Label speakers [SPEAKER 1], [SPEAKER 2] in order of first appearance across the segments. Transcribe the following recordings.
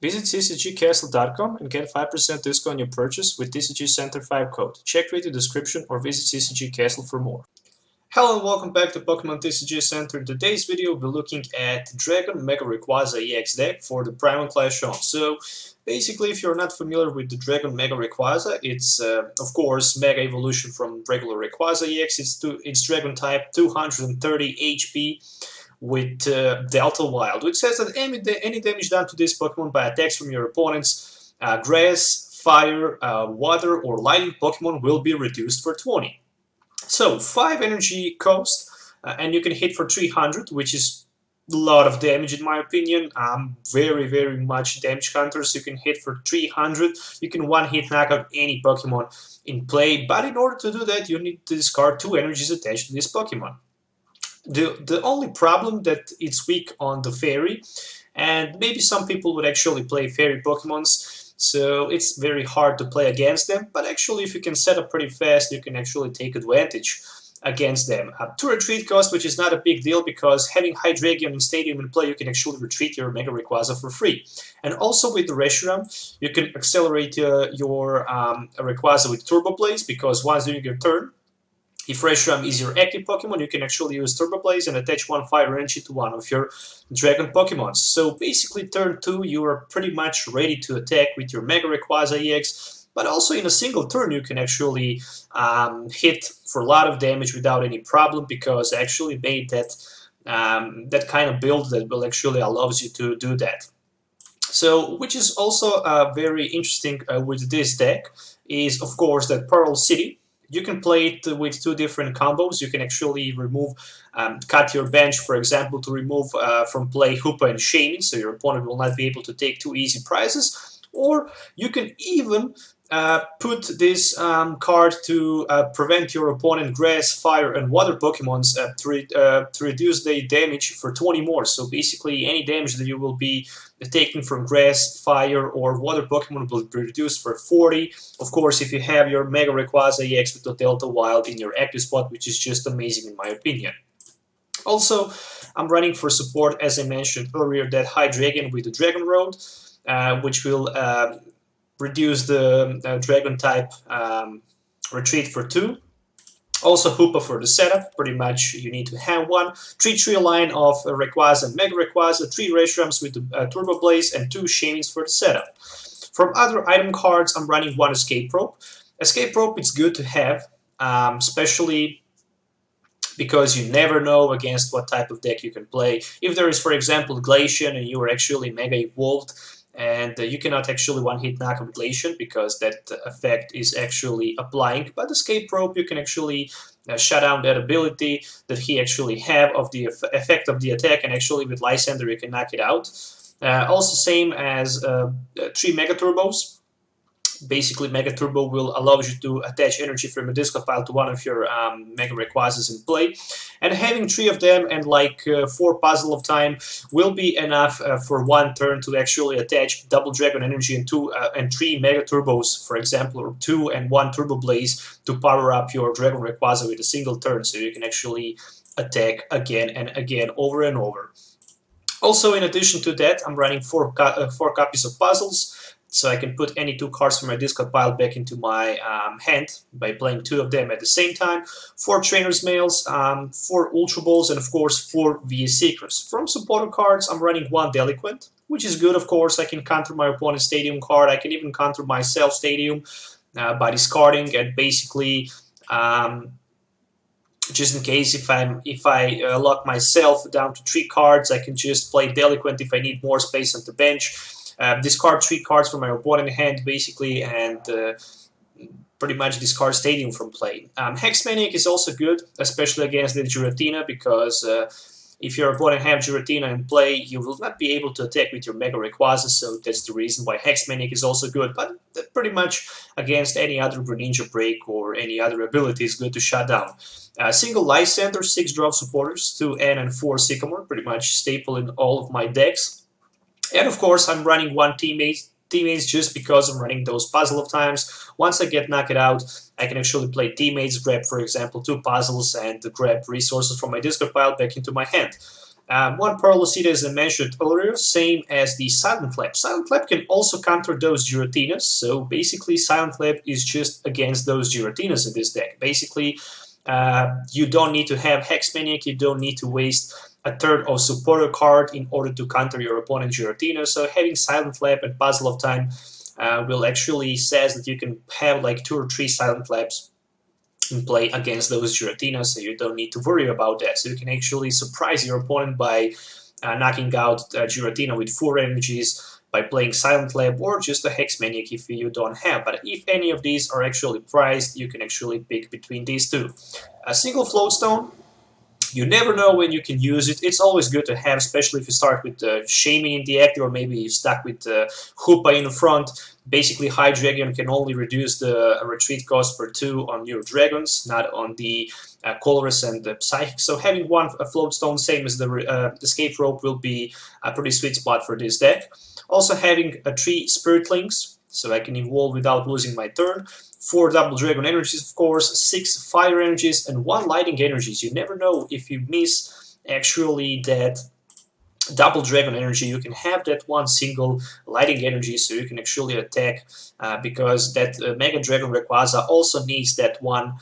[SPEAKER 1] Visit CCGCastle.com and get 5% discount on your purchase with TCG Center 5 code. Check the description or visit CCG Castle for more. Hello and welcome back to Pokemon TCG Center. In today's video we'll be looking at Dragon Mega Rayquaza EX deck for the Primal class shown. So basically, if you're not familiar with the Dragon Mega Rayquaza, it's of course Mega Evolution from regular Rayquaza EX. It's Dragon type, 230 HP with Delta Wild, which says that any damage done to this Pokemon by attacks from your opponent's Grass, Fire, Water or Lightning Pokemon will be reduced for 20. So 5 energy cost, and you can hit for 300, which is a lot of damage in my opinion. Very much damage counters. You can hit for 300. You can one-hit knock out any Pokemon in play, but in order to do that, you need to discard 2 energies attached to this Pokemon. The only problem that it's weak on the Fairy, and maybe some people would actually play Fairy Pokemons. So it's very hard to play against them, but actually if you can set up pretty fast, you can actually take advantage against them. 2 retreat cost, which is not a big deal because having Hydreigon and Stadium in play, you can actually retreat your Mega Rayquaza for free. And also with the Reshiram, you can accelerate your Rayquaza with Turbo Blaze, because once during your turn, if Reshiram is your active Pokemon, you can actually use Turbo Blaze and attach 1 Fire Energy to one of your Dragon Pokemon. So basically turn 2 you are pretty much ready to attack with your Mega Rayquaza EX, but also in a single turn you can actually hit for a lot of damage without any problem, because I actually made that, that kind of build that will actually allows you to do that. So, which is also very interesting with this deck is of course that Pearl City. You can play it with 2 different combos. You can actually remove, cut your bench, for example, to remove from play Hoopa and Shaymin, so your opponent will not be able to take 2 easy prizes. Or you can even put this card to prevent your opponent Grass, Fire, and Water Pokemons to reduce their damage for 20 more. So basically, any damage that you will be taking from Grass, Fire, or Water Pokemon will be reduced for 40. Of course, if you have your Mega Rayquaza EX with the Delta Wild in your active spot, which is just amazing in my opinion. Also, I'm running for support, as I mentioned earlier, that Hydreigon with the Dragon Road, which will reduce the Dragon type retreat for 2. Also Hoopa for the setup, pretty much you need to have one. 3 line of Rayquaza and Mega Rayquaza, 3 Reshirams with the Turbo Blaze, and 2 Shaymins for the setup. From other item cards, I'm running 1 Escape Rope. Escape Rope is good to have, especially because you never know against what type of deck you can play. If there is, for example, Glacian and you are actually Mega Evolved, and you cannot actually one-hit knock out Glacian because that effect is actually applying. But Escape Rope, you can actually shut down that ability that he actually have of the effect of the attack, and actually with Lysander you can knock it out. Also same as 3 Mega Turbos. Basically, Mega Turbo will allow you to attach energy from a discard pile to one of your Mega Rayquazas in play. And having 3 of them and like 4 Puzzle of Time will be enough for 1 turn to actually attach double Dragon Energy and 3 Mega Turbos, for example, or 2 and 1 Turbo Blaze to power up your Dragon Rayquaza with a single turn, so you can actually attack again and again, over and over. Also, in addition to that, I'm running 4 copies of Puzzles. So I can put any 2 cards from my discard pile back into my hand by playing 2 of them at the same time. 4 Trainer's Mails, 4 Ultra Balls, and of course 4 VS Seekers. From supporter cards, I'm running 1 Delinquent, which is good of course. I can counter my opponent's Stadium card. I can even counter myself Stadium by discarding, and basically just in case if I lock myself down to 3 cards, I can just play Delinquent if I need more space on the bench. Discard 3 cards from my opponent hand basically, and pretty much discard Stadium from play. Hex Maniac is also good, especially against the Giratina, because if your opponent have Giratina in play, you will not be able to attack with your Mega Rayquaza, so that's the reason why Hex Maniac is also good, but pretty much against any other Greninja Break or any other ability is good to shut down. Single Lysander, 6 draw supporters, 2 N and 4 Sycamore, pretty much staple in all of my decks. And of course, I'm running 1 Teammates just because I'm running those Puzzle of Times. Once I get knocked out, I can actually play Teammates, grab, for example, 2 puzzles, and grab resources from my discard pile back into my hand. One Paralocida, as I mentioned earlier, same as the Silent Flap. Silent Flap can also counter those Giratinas, so basically Silent Flap is just against those Giratinas in this deck. Basically, you don't need to have Hex Maniac, you don't need to waste a third of supporter card in order to counter your opponent's Giratina, so having Silent Flap and Puzzle of Time will actually says that you can have like 2 or 3 Silent Flaps in play against those Giratinas, so you don't need to worry about that. So you can actually surprise your opponent by knocking out Giratina with 4 energies by playing Silent Lab or just a Hex Maniac if you don't have. But if any of these are actually priced, you can actually pick between these two. A single Floatstone, you never know when you can use it. It's always good to have, especially if you start with Shaming in the active, or maybe you're stuck with Hoopa in the front. Basically, High Dragon can only reduce the retreat cost for 2 on your dragons, not on the Colorus and the Psychic. So having one Floatstone, same as the Escape Rope, will be a pretty sweet spot for this deck. Also having 3 Spiritlings, so I can evolve without losing my turn. 4 double dragon energies, of course, 6 fire energies, and 1 lightning energies. You never know if you miss actually that double dragon energy, you can have that 1 single lightning energy, so you can actually attack because that Mega Dragon Rayquaza also needs that 1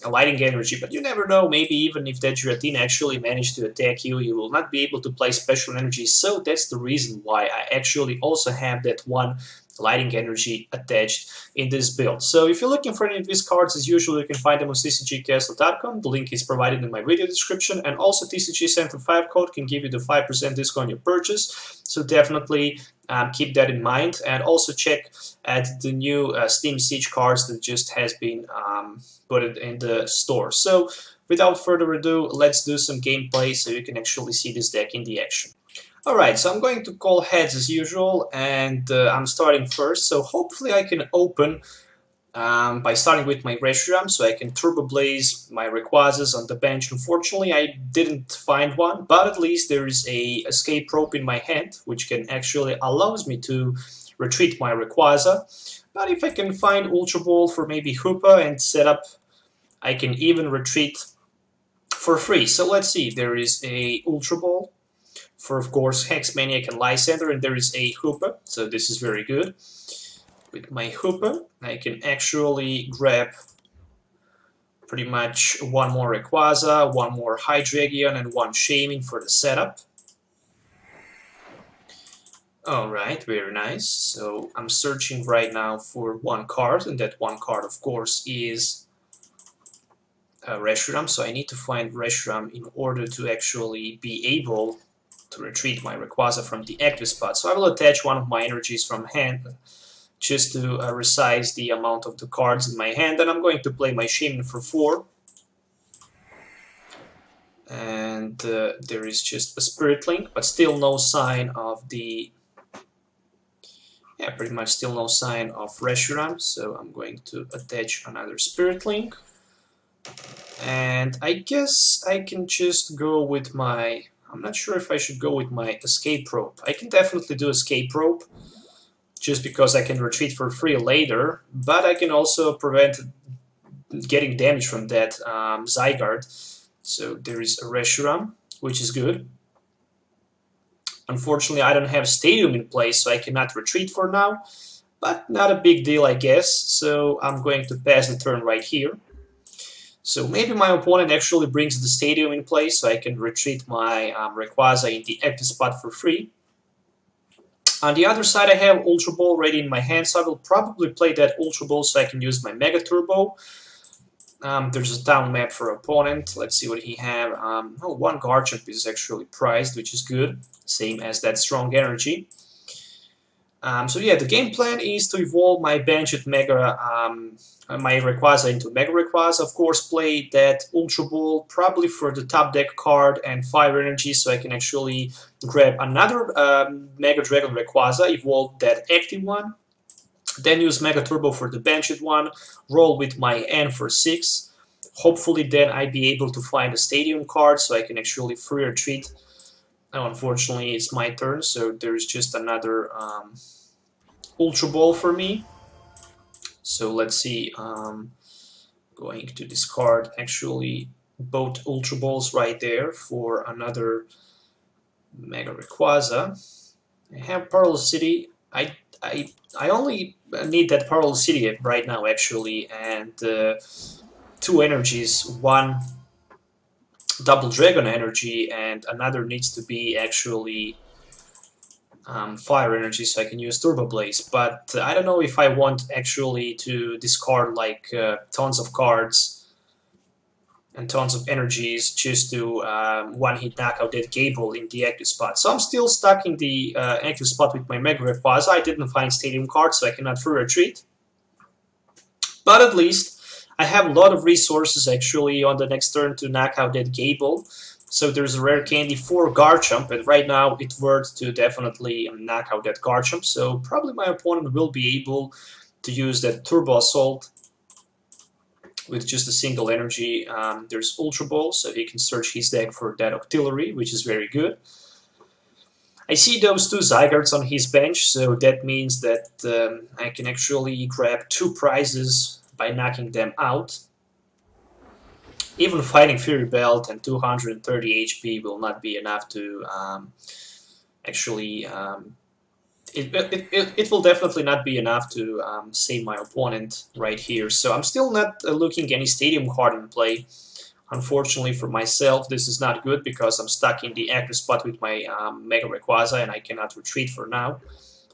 [SPEAKER 1] lightning energy. But you never know, maybe even if that Giratina actually managed to attack you, you will not be able to play special energy. So that's the reason why I actually also have that 1 lighting energy attached in this build. So if you're looking for any of these cards, as usual, you can find them on CCGCastle.com. The link is provided in my video description, and also TCG Center 5 code can give you the 5% discount on your purchase. So definitely keep that in mind, and also check at the new Steam Siege cards that just has been put in the store. So without further ado, let's do some gameplay so you can actually see this deck in the action. Alright, so I'm going to call heads as usual, and I'm starting first, so hopefully I can open by starting with my Reshiram, so I can Turbo Blaze my Rayquazas on the bench. Unfortunately, I didn't find one, but at least there is a Escape Rope in my hand, which can actually allows me to retreat my Rayquaza. But if I can find Ultra Ball for maybe Hoopa and set up, I can even retreat for free. So let's see, there is a Ultra Ball for, of course, Hex Maniac and Lysander, and there is a Hoopa, so this is very good. With my Hoopa, I can actually grab pretty much 1 more Rayquaza, 1 more Hydreigon, and 1 Shaming for the setup. Alright, very nice. So I'm searching right now for 1 card, and that 1 card, of course, is Reshiram. So I need to find Reshiram in order to actually be able to retreat my Rayquaza from the active spot. So I will attach 1 of my energies from hand just to resize the amount of the cards in my hand, and I'm going to play my Shaman for 4. And there is just a Spirit Link, but still no sign of the... yeah, pretty much still no sign of Reshiram, so I'm going to attach another Spirit Link. And I guess I can just go with my... I'm not sure if I should go with my Escape Rope. I can definitely do Escape Rope, just because I can retreat for free later, but I can also prevent getting damage from that Zygarde. So there is a Reshiram, which is good. Unfortunately, I don't have Stadium in place, so I cannot retreat for now, but not a big deal, I guess. So I'm going to pass the turn right here. So maybe my opponent actually brings the Stadium in place, so I can retreat my Rayquaza in the active spot for free. On the other side, I have Ultra Ball ready in my hand, so I will probably play that Ultra Ball so I can use my Mega Turbo. There's a down map for opponent. Let's see what he have. Oh, 1 Garchomp is actually priced, which is good, same as that Strong Energy. So yeah, the game plan is to evolve my Bansheed Mega, my Rayquaza into Mega Rayquaza. Of course, play that Ultra Ball probably for the top deck card and Fire Energy, so I can actually grab another Mega Dragon Rayquaza, evolve that active one, then use Mega Turbo for the Bansheed one, roll with my N for 6. Hopefully, then I'd be able to find a Stadium card, so I can actually free retreat. Now, unfortunately, it's my turn, so there's just another Ultra Ball for me. So let's see, going to discard actually both Ultra Balls right there for another Mega Rayquaza. I have Pearl City. I only need that Pearl City right now actually, and 2 energies, one Double Dragon energy, and another needs to be actually fire energy, so I can use Turbo Blaze. But I don't know if I want actually to discard like tons of cards and tons of energies just to one-hit knock out that Gable in the active spot. So I'm still stuck in the active spot with my Mega Rayquaza. I didn't find Stadium cards, so I cannot free retreat. But at least I have a lot of resources actually on the next turn to knock out that Gable. So there's a rare candy for Garchomp, and right now it's worth to definitely knock out that Garchomp. So probably my opponent will be able to use that Turbo Assault with just a single energy. There's Ultra Ball, so he can search his deck for that Octillery, which is very good. I see those 2 Zygardes on his bench, so that means that I can actually grab 2 prizes by knocking them out. Even fighting Fury Belt and 230 HP will not be enough to actually... It will definitely not be enough to save my opponent right here. So I'm still not looking any Stadium card in play. Unfortunately for myself, this is not good because I'm stuck in the active spot with my Mega Rayquaza and I cannot retreat for now.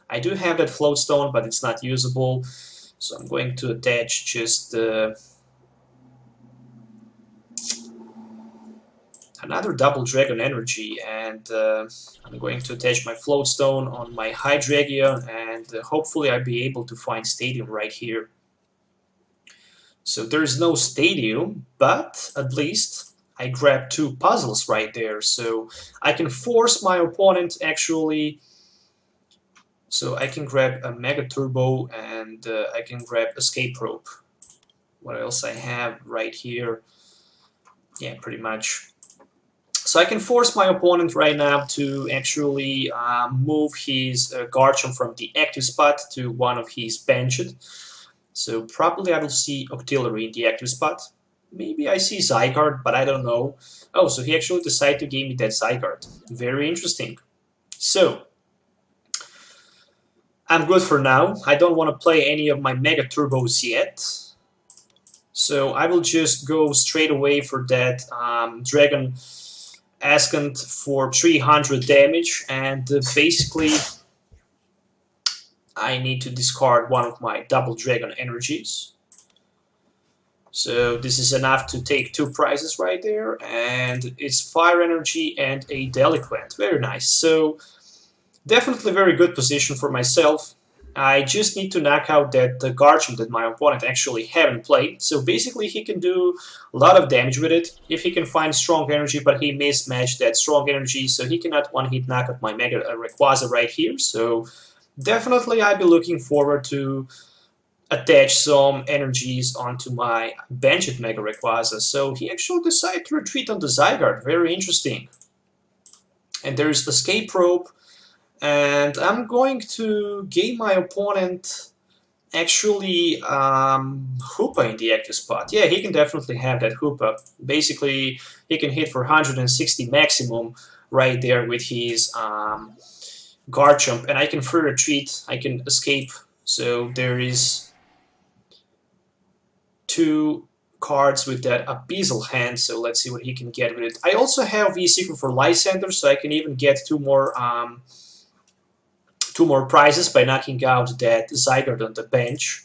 [SPEAKER 1] I do have that Float Stone, but it's not usable. So I'm going to attach just another Double Dragon energy, and I'm going to attach my Float Stone on my Hydreigon, and hopefully I'll be able to find Stadium right here. So there is no Stadium, but at least I grabbed 2 puzzles right there, so I can force my opponent actually. So I can grab a Mega Turbo, and I can grab Escape Rope. What else I have right here? Yeah, pretty much. So I can force my opponent right now to actually move his Garchomp from the active spot to one of his benched. So probably I will see Octillery in the active spot. Maybe I see Zygarde, but I don't know. Oh, so he actually decided to give me that Zygarde. Very interesting. So I'm good for now. I don't want to play any of my Mega Turbos yet. So I will just go straight away for that Dragon Ascent for 300 damage, and basically I need to discard one of my Double Dragon energies. So this is enough to take 2 prizes right there, and it's Fire Energy and a Delinquent. Very nice. So definitely very good position for myself. I just need to knock out that Garchomp that my opponent actually haven't played. So basically he can do a lot of damage with it if he can find strong energy, but he mismatched that strong energy, so he cannot one-hit knock out my Mega Rayquaza right here. So definitely I'll be looking forward to attach some energies onto my benched Mega Rayquaza. So he actually decided to retreat on the Zygarde. Very interesting. And there's Escape Rope. And I'm going to give my opponent actually Hoopa in the active spot. Yeah, he can definitely have that Hoopa. Basically, he can hit for 160 maximum right there with his Garchomp. And I can free retreat, I can escape. So there is 2 cards with that Abyssal Hand. So let's see what he can get with it. I also have V-Secret for Lysander, so I can even get 2 more prizes by knocking out that Zygarde on the bench.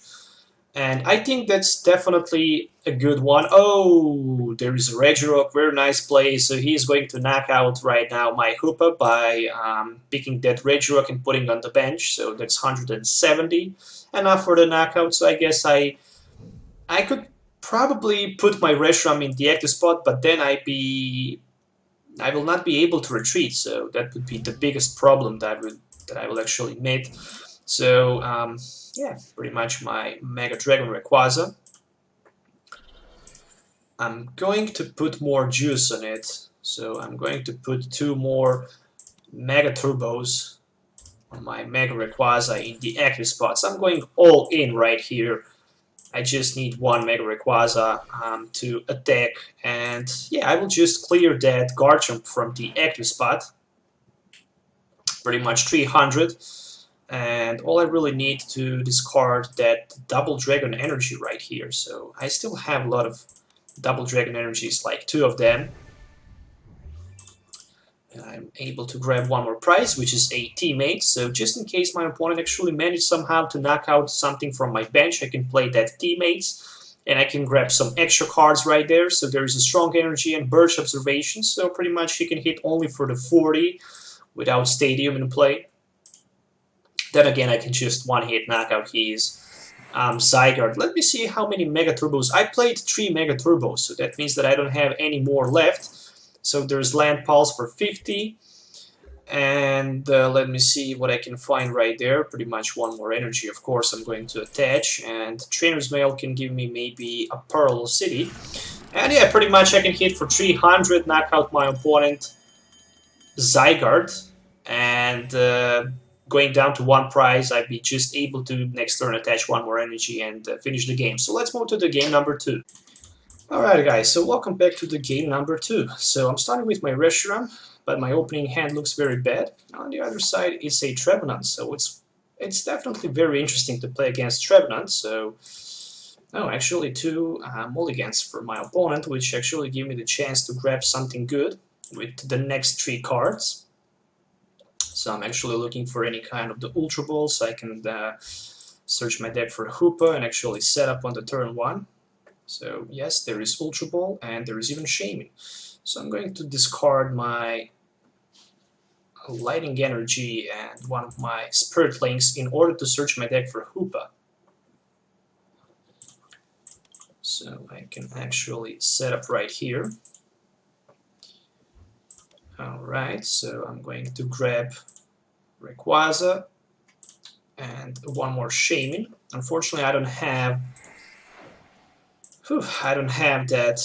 [SPEAKER 1] And I think that's definitely a good one. Oh, there is a Reshiram, very nice play. So he's going to knock out right now my Hoopa by picking that Reshiram and putting on the bench. So that's 170. Enough for the knockout. So I guess I could probably put my Reshiram in the active spot, but then I will not be able to retreat. So that would be the biggest problem that I will actually meet. So yeah, pretty much my Mega Dragon Rayquaza. I'm going to put more juice on it. So I'm going to put 2 more Mega Turbos on my Mega Rayquaza in the active spots. I'm going all in right here. I just need one Mega Rayquaza to attack, and yeah, I will just clear that Garchomp from the active spot. Pretty much 300, and all I really need to discard that Double Dragon Energy right here. So I still have a lot of Double Dragon Energies, like 2 of them. And I'm able to grab one more prize, which is a teammate. So just in case my opponent actually managed somehow to knock out something from my bench, I can play that teammates, and I can grab some extra cards right there. So there is a strong energy and Birch Observation. So pretty much he can hit only for the 40 without Stadium in play. Then again, I can just one-hit knock out his Zygarde. Let me see how many Mega Turbos. I played 3 Mega Turbos, so that means that I don't have any more left. So there's Land Pulse for 50, and let me see what I can find right there. Pretty much one more energy, of course, I'm going to attach, and Trainer's Mail can give me maybe a Parallel City. And yeah, pretty much I can hit for 300, knock out my opponent Zygarde, and going down to 1 prize, I'd be just able to next turn attach 1 more energy and finish the game. So let's move to the game number 2. Alright guys, so welcome back to the game number 2. So I'm starting with my Reshiram, but my opening hand looks very bad. On the other side it's a Trevenant, so it's definitely very interesting to play against Trevenant. So, no, actually 2 mulligans for my opponent, which actually give me the chance to grab something good with the next 3 cards. So I'm actually looking for any kind of the Ultra Ball, so I can search my deck for Hoopa and actually set up on the turn 1. So yes, there is Ultra Ball, and there is even Shaman. So I'm going to discard my Lightning Energy and one of my Spirit Links in order to search my deck for Hoopa. So I can actually set up right here. Alright, so I'm going to grab Rayquaza and one more Shaman. Unfortunately, I don't have that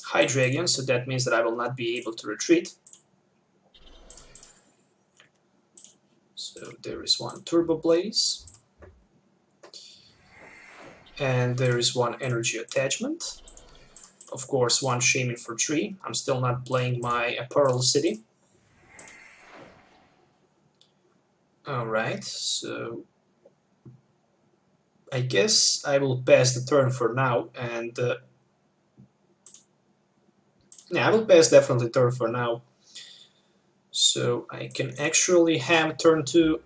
[SPEAKER 1] Hydreigon, so that means that I will not be able to retreat. So there is one Turbo Blaze, and there is one Energy Attachment. Of course, one Shaman for 3. I'm still not playing my Pearl City. Alright, so I guess I will pass the turn for now, and yeah, I will pass definitely turn for now. So I can actually have turn 2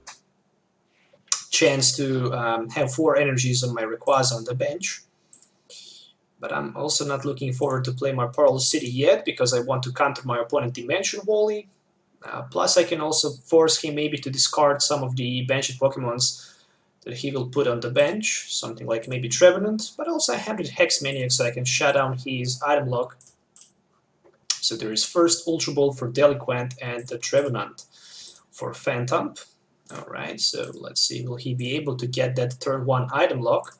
[SPEAKER 1] chance to have 4 energies on my Rayquaza on the bench. But I'm also not looking forward to play my Pearl City yet, because I want to counter my opponent Dimension Wally. Plus I can also force him maybe to discard some of the benched Pokemons that he will put on the bench, something like maybe Trevenant, but also I have the Hex Maniac, so I can shut down his item lock. So there is first Ultra Ball for Deliquant and the Trevenant for Phantom. Alright, so let's see, will he be able to get that turn 1 item lock?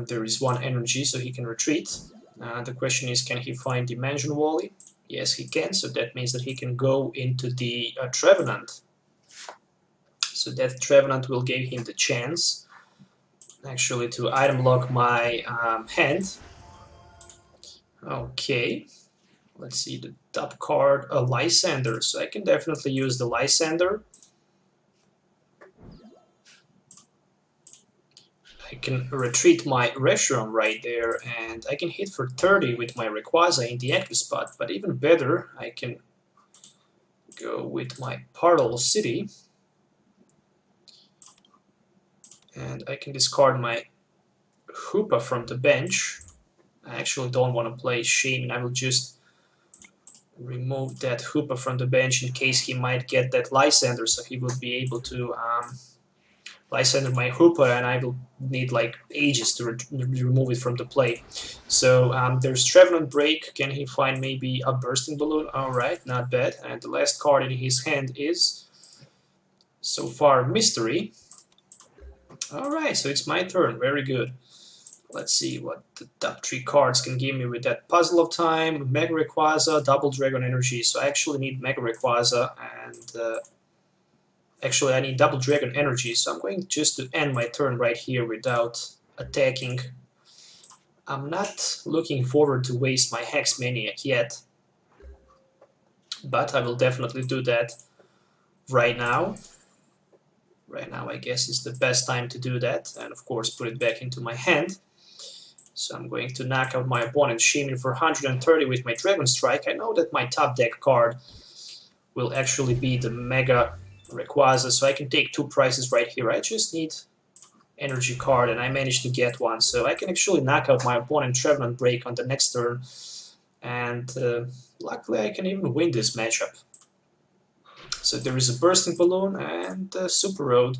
[SPEAKER 1] There is 1 energy, so he can retreat. The question is, can he find Dimension Wally? Yes, he can, so that means that he can go into the Trevenant. So that Trevenant will give him the chance, actually, to item lock my hand. Okay, let's see, the top card, a Lysander, so I can definitely use the Lysander. I can retreat my Reshiram right there, and I can hit for 30 with my Rayquaza in the active spot, but even better, I can go with my Parallel City, and I can discard my Hoopa from the bench. I actually don't want to play Shaman, I will just remove that Hoopa from the bench in case he might get that Lysander, so he will be able to Lysander my Hoopa, and I will need like ages to remove it from the play. So there's Trevenant Break. Can he find maybe a Bursting Balloon? Alright, not bad. And the last card in his hand is, so far, Mystery. Alright, so it's my turn. Very good. Let's see what the top 3 cards can give me with that Puzzle of Time, Mega Rayquaza, Double Dragon Energy. So I actually need Mega Rayquaza, and actually I need Double Dragon Energy, so I'm going just to end my turn right here without attacking. I'm not looking forward to waste my Hex Maniac yet, but I will definitely do that right now. Right now, I guess, is the best time to do that, and of course put it back into my hand. So I'm going to knock out my opponent, Shaman, for 130 with my Dragon Strike. I know that my top deck card will actually be the Mega Rayquaza, so I can take 2 prices right here. I just need energy card, and I managed to get one, so I can actually knock out my opponent Trevenant Break on the next turn, and luckily I can even win this matchup. So there is a Bursting Balloon and Super Road.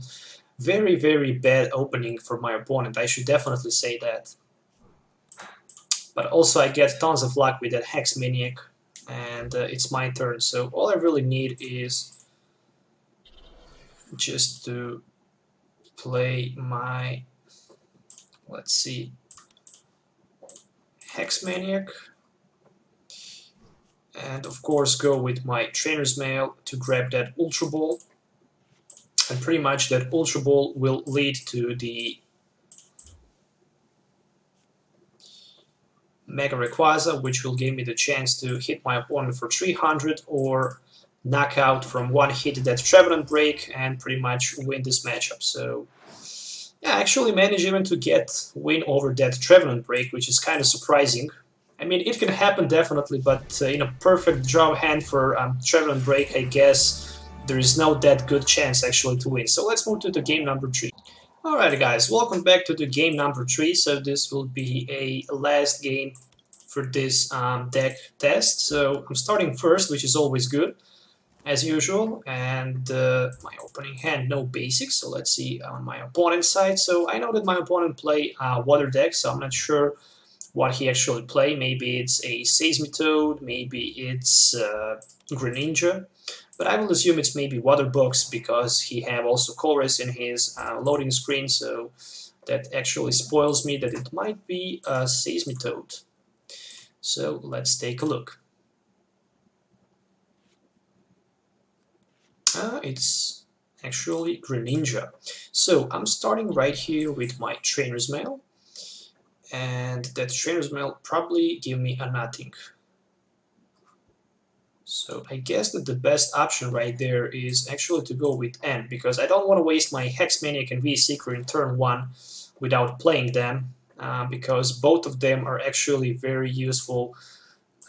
[SPEAKER 1] Very, very bad opening for my opponent, I should definitely say that. But also I get tons of luck with that Hex Maniac, and it's my turn, so all I really need is just to play my, let's see, Hex Maniac, and of course go with my Trainer's Mail to grab that Ultra Ball, and pretty much that Ultra Ball will lead to the Mega Rayquaza, which will give me the chance to hit my opponent for 300 or knock out from one hit that Trevenant Break and pretty much win this matchup. So yeah, I actually managed even to win over that Trevenant Break, which is kind of surprising. I mean, it can happen definitely, but in a perfect draw hand for Trevenant Break, I guess there is no that good chance actually to win. So let's move to the game number 3. Alright guys, welcome back to the game number 3. So this will be a last game for this deck test. So I'm starting first, which is always good, as usual, and my opening hand, no basics. So let's see on my opponent's side. So I know that my opponent play water deck, so I'm not sure what he actually play. Maybe it's a Seismitoad, maybe it's Greninja, but I will assume it's maybe Water Box because he have also Colress in his loading screen, so that actually spoils me that it might be a Seismitoad. So let's take a look. It's actually Greninja. So I'm starting right here with my Trainer's Mail, and that Trainer's Mail probably give me a nothing. So I guess that the best option right there is actually to go with N, because I don't want to waste my Hex Maniac and V-Seeker in turn 1 without playing them, because both of them are actually very useful,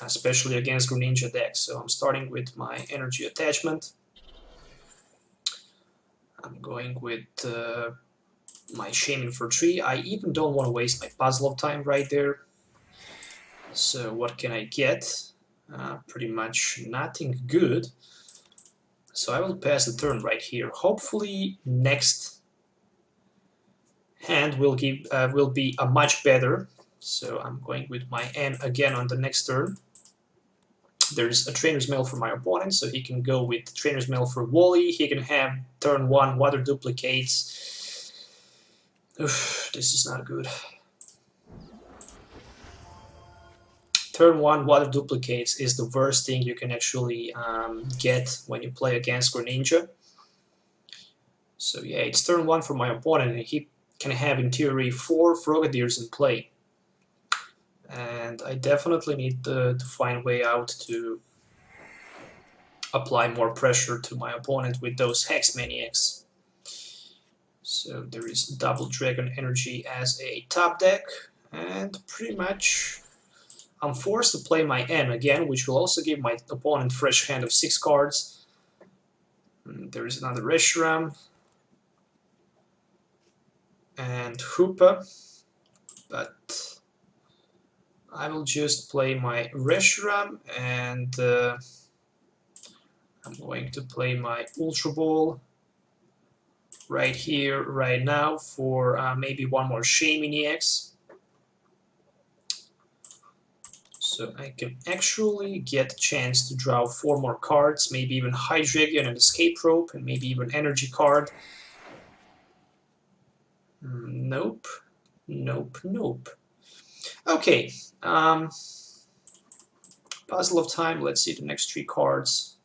[SPEAKER 1] especially against Greninja decks. So I'm starting with my Energy Attachment. I'm going with my Shaman for 3. I even don't want to waste my Puzzle of Time right there. So what can I get? Pretty much nothing good. So I will pass the turn right here. Hopefully next hand will be a much better. So I'm going with my N again on the next turn. There's a Trainer's Mail for my opponent, so he can go with Trainer's Mail for Wally. He can have turn 1 Water Duplicates. Oof, this is not good. Turn 1 Water Duplicates is the worst thing you can actually get when you play against Greninja. So yeah, it's turn 1 for my opponent, and he can have in theory 4 Frogadiers in play. And I definitely need to find a way out to apply more pressure to my opponent with those Hex Maniacs. So there is Double Dragon Energy as a top deck, and pretty much I'm forced to play my N again, which will also give my opponent fresh hand of 6 cards. There is another Reshiram and Hoopa, but I will just play my Reshiram, and I'm going to play my Ultra Ball right here, right now, for maybe one more Shaman EX. So I can actually get a chance to draw 4 more cards, maybe even Hydreigon and Escape Rope, and maybe even Energy card. Nope. Nope, nope. Okay. Puzzle of Time, let's see the next 3 cards.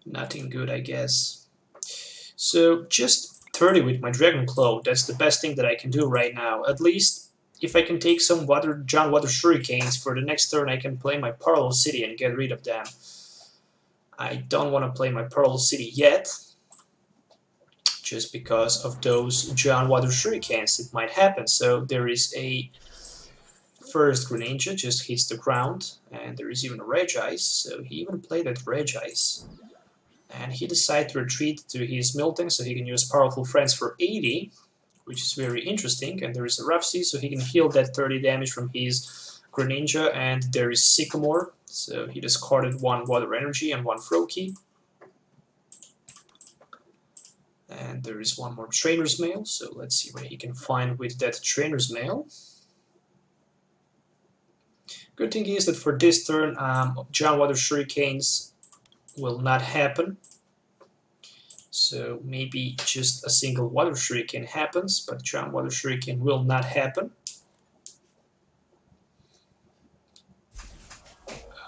[SPEAKER 1] Nothing good, I guess. So just 30 with my Dragon Claw. That's the best thing that I can do right now. At least if I can take some John Water Shurikens for the next turn, I can play my Parallel City and get rid of them. I don't want to play my Parallel City yet, just because of those John Water Shurikens that might happen. So there is a first Greninja, just hits the ground, and there is even a Regice, so he even played that Regice. And he decided to retreat to his Miltank so he can use Powerful Friends for 80, which is very interesting. And there is a Rough Sea, so he can heal that 30 damage from his Greninja. And there is Sycamore, so he discarded 1 Water Energy and 1 Froakie. And there is 1 more Trainer's Mail, so let's see what he can find with that Trainer's Mail. Good thing is that for this turn, John Water Shurikens will not happen. So maybe just a single Water Shuriken happens, but John Water Shuriken will not happen.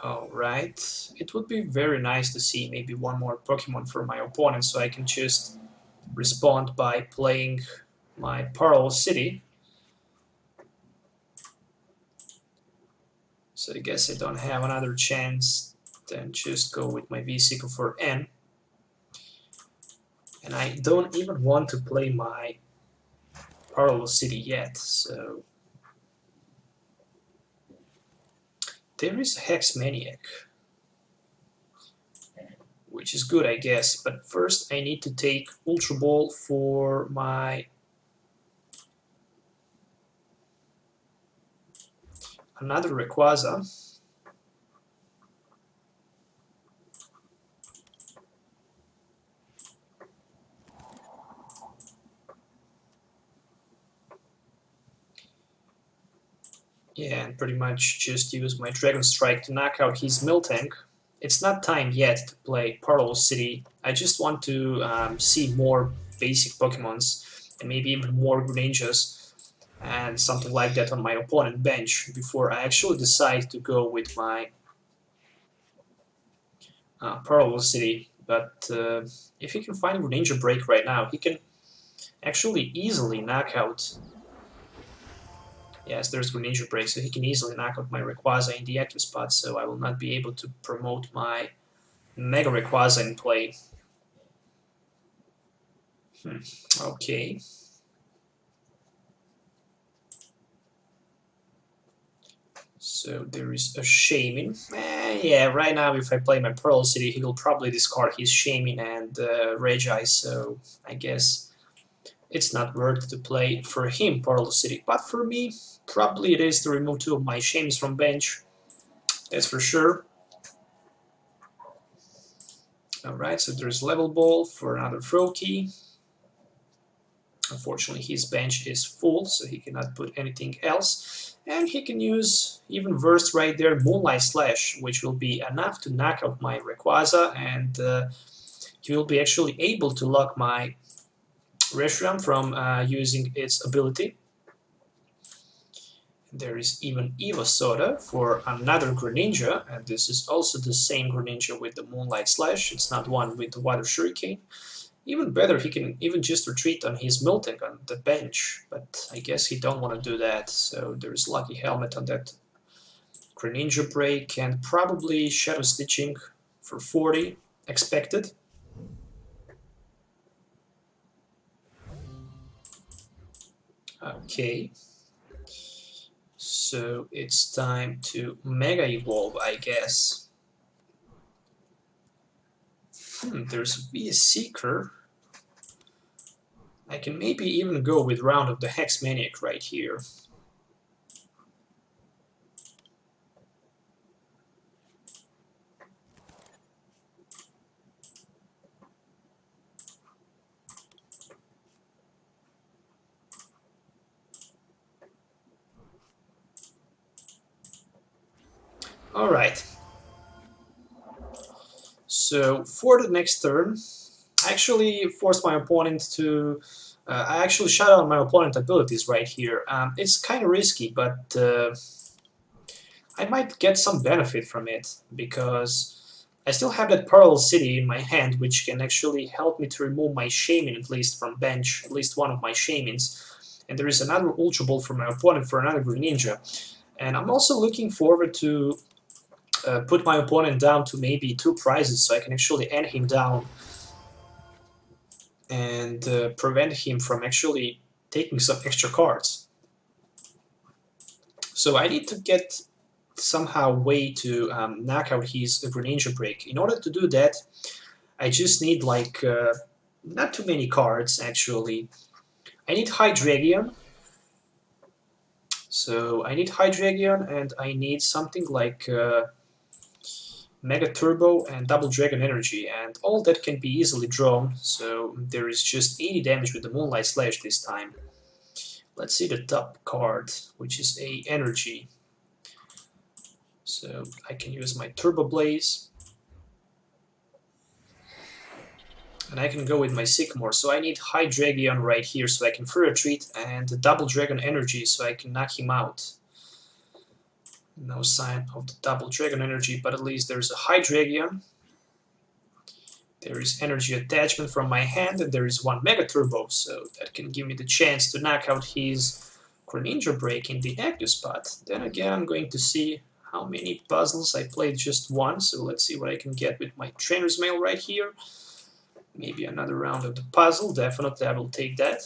[SPEAKER 1] Alright, it would be very nice to see maybe 1 more Pokemon for my opponent, so I can just respond by playing my Parallel City. So I guess I don't have another chance than just go with my V-Sickle for N. And I don't even want to play my Parallel City yet, so... There is a Hex Maniac, which is good, I guess, but first I need to take Ultra Ball for my another Rayquaza. Yeah, and pretty much just use my Dragon Strike to knock out his Miltank. It's not time yet to play Parallel City. I just want to see more basic Pokemons and maybe even more Greninjas and something like that on my opponent bench before I actually decide to go with my Parallel City. But if he can find Greninja Break right now, he can actually easily knock out... Yes, there's Greninja Break, so he can easily knock out my Rayquaza in the active spot, so I will not be able to promote my Mega Rayquaza in play. Okay. So there is a Shaman. Yeah, right now if I play my Pearl City, he will probably discard his Shaman and Regice, so I guess it's not worth to play for him Pearl City. But for me, probably it is to remove 2 of my Shamans from bench. That's for sure. Alright, so there's Level Ball for another Froakie. Unfortunately, his bench is full, so he cannot put anything else. And he can use, even worse right there, Moonlight Slash, which will be enough to knock out my Rayquaza, and he will be actually able to lock my Reshiram from using its ability. There is even Eva Soda for another Greninja, and this is also the same Greninja with the Moonlight Slash. It's not one with the Water Shuriken. Even better, he can even just retreat on his Miltank on the bench, but I guess he don't want to do that, so there's Lucky Helmet on that Greninja Break, and probably Shadow Stitching for 40 expected. Okay, so it's time to Mega Evolve, I guess. There's a VS Seeker. I can maybe even go with Round of the Hex Maniac right here. Alright. So for the next turn, I actually forced my opponent to... I actually shut out my opponent's abilities right here. It's kind of risky, but I might get some benefit from it, because I still have that Parallel City in my hand, which can actually help me to remove my Shaman at least from bench, at least one of my Shamans. And there is another Ultra Ball for my opponent for another Greninja. And I'm also looking forward to put my opponent down to maybe 2 prizes, so I can actually end him down and prevent him from actually taking some extra cards. So I need to get somehow way to knock out his Greninja Break. In order to do that, I just need like not too many cards actually. I need Hydreigon. So I need Hydreigon and I need something like Mega Turbo and Double Dragon Energy, and all that can be easily drawn, so there is just 80 damage with the Moonlight Slash this time. Let's see the top card, which is a Energy. So I can use my Turbo Blaze. And I can go with my Sycamore, so I need Hydreigon right here so I can Fur Retreat, and the Double Dragon Energy so I can knock him out. No sign of the Double Dragon Energy, but at least there's a Hydreigon. There is Energy Attachment from my hand, and there is one Mega Turbo, so that can give me the chance to knock out his Greninja Break in the active spot. Then again, I'm going to see how many puzzles. I played just one, so let's see what I can get with my Trainer's Mail right here. Maybe another round of the puzzle, definitely I will take that.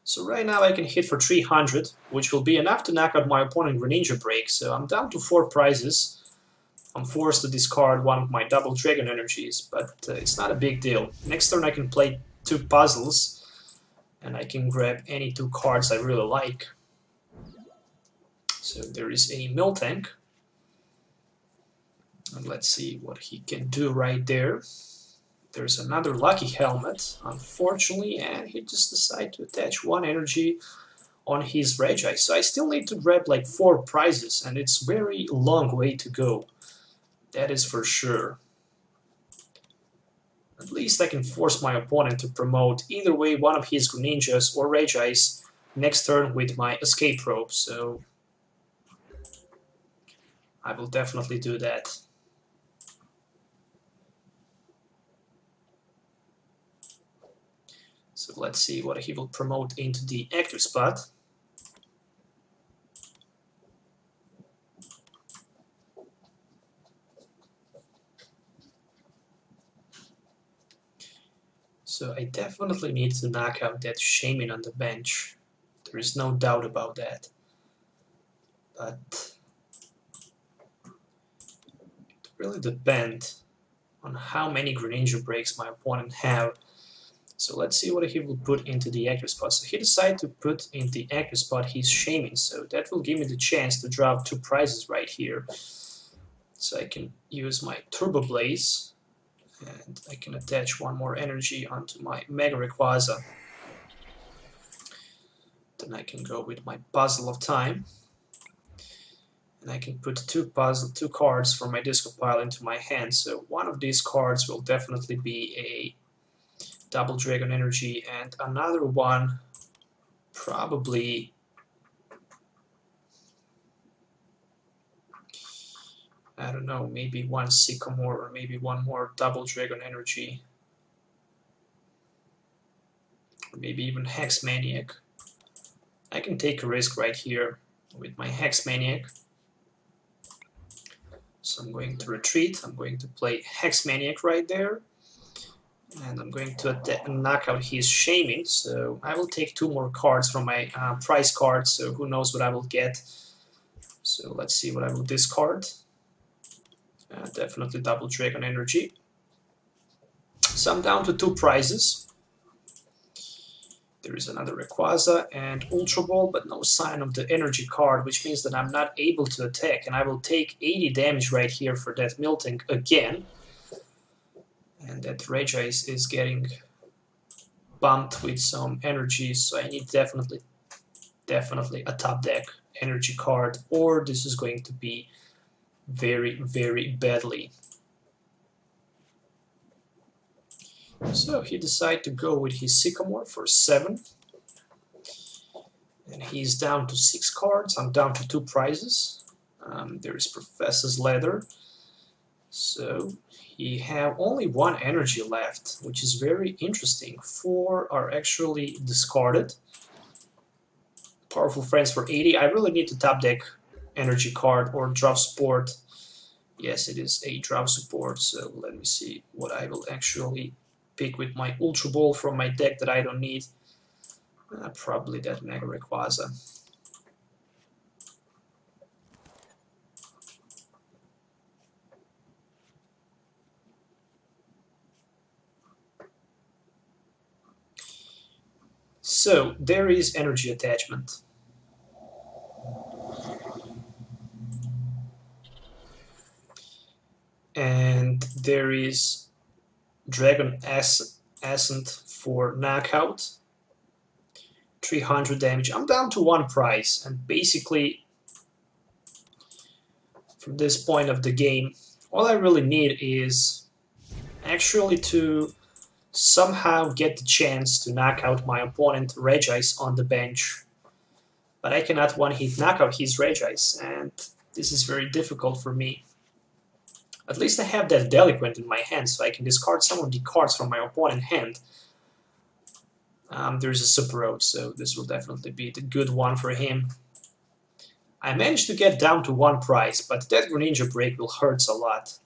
[SPEAKER 1] So right now I can hit for 300, which will be enough to knock out my opponent Greninja Break, so I'm down to 4 prizes. I'm forced to discard one of my Double Dragon Energies, but it's not a big deal. Next turn I can play 2 puzzles, and I can grab any 2 cards I really like. So there is a Miltank, and let's see what he can do right there. There's another Lucky Helmet, unfortunately, and he just decided to attach 1 energy on his Reggie. So I still need to grab like 4 prizes, and it's a very long way to go. That is for sure. At least I can force my opponent to promote either way one of his Greninjas or Regi's next turn with my Escape Probe, so I will definitely do that. So let's see what he will promote into the active spot. So I definitely need to knock out that Shaman on the bench. There is no doubt about that. But it really depends on how many Greninja Breaks my opponent have. So let's see what he will put into the active spot. So he decided to put in the active spot his Shaman, so that will give me the chance to drop 2 prizes right here. So I can use my Turbo Blaze, and I can attach 1 more energy onto my Mega Rayquaza. Then I can go with my Puzzle of Time, and I can put 2 cards from my disco pile into my hand. So one of these cards will definitely be a Double Dragon Energy, and another one probably I don't know, maybe 1 Sycamore or maybe 1 more Double Dragon Energy, or maybe even Hex Maniac. I can take a risk right here with my Hex Maniac. So I'm going to retreat, I'm going to play Hex Maniac right there. And I'm going to knock out his Shaman, so I will take 2 more cards from my prize cards, so who knows what I will get. So let's see what I will discard. Definitely Double Dragon Energy. So I'm down to 2 prizes. There is another Rayquaza and Ultra Ball, but no sign of the energy card, which means that I'm not able to attack, and I will take 80 damage right here for that Miltank again. And that Reggie is getting bumped with some energy, so I need definitely a top deck energy card, or this is going to be very, very badly. So he decided to go with his Sycamore for 7. And he's down to 6 cards. I'm down to 2 prizes. There is Professor's Leather. So he have only one energy left, which is very interesting. 4 are actually discarded. Powerful Friends for 80. I really need to top deck energy card or draft support. Yes, it is a draft support, so let me see what I will actually pick with my Ultra Ball from my deck that I don't need. Probably that Mega Rayquaza. So, there is energy attachment. And there is Dragon Ascent for knockout. 300 damage. I'm down to 1 price, and basically from this point of the game, all I really need is actually to somehow get the chance to knock out my opponent Regice on the bench. But I cannot one-hit knock out his Regice, and this is very difficult for me. At least I have that Delinquent in my hand, so I can discard some of the cards from my opponent's hand. There's a Super Road, so this will definitely be the good one for him. I managed to get down to 1 price, but that Greninja break will hurt a lot.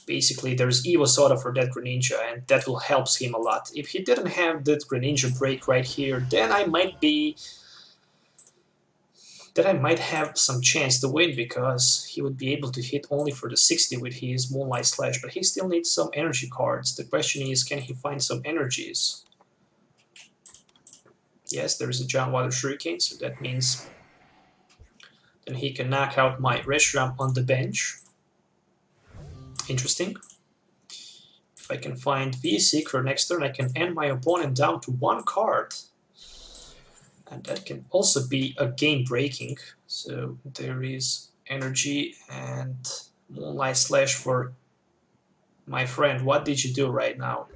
[SPEAKER 1] Basically, there's Evo Soda for that Greninja, and that will help him a lot. If he didn't have that Greninja break right here, then I might have some chance to win, because he would be able to hit only for the 60 with his Moonlight Slash, but he still needs some energy cards. The question is, can he find some energies? Yes, there is a John Water Shuriken, so that means then he can knock out my Reshiram on the bench. Interesting. If I can find V-Seeker next turn, I can end my opponent down to 1 card. And that can also be a game breaking. So there is energy and Moonlight Slash for my friend. What did you do right now?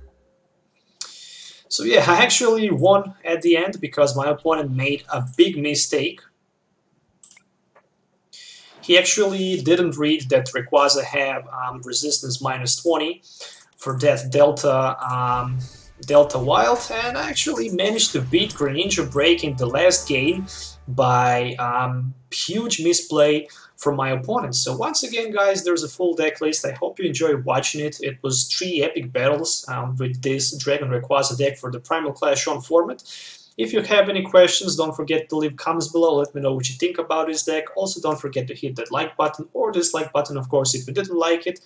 [SPEAKER 1] So yeah, I actually won at the end because my opponent made a big mistake. He actually didn't read that Rayquaza have resistance -20 for that Delta Wild, and I actually managed to beat Greninja Break in the last game by huge misplay from my opponent. So once again, guys, there's a full deck list. I hope you enjoyed watching it. It was 3 epic battles with this Dragon Rayquaza deck for the Primal Clash on format. If you have any questions, don't forget to leave comments below. Let me know what you think about this deck. Also, don't forget to hit that like button or dislike button, of course, if you didn't like it.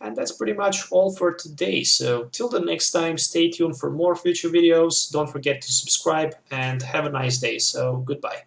[SPEAKER 1] And that's pretty much all for today. So till the next time, stay tuned for more future videos. Don't forget to subscribe and have a nice day. So goodbye.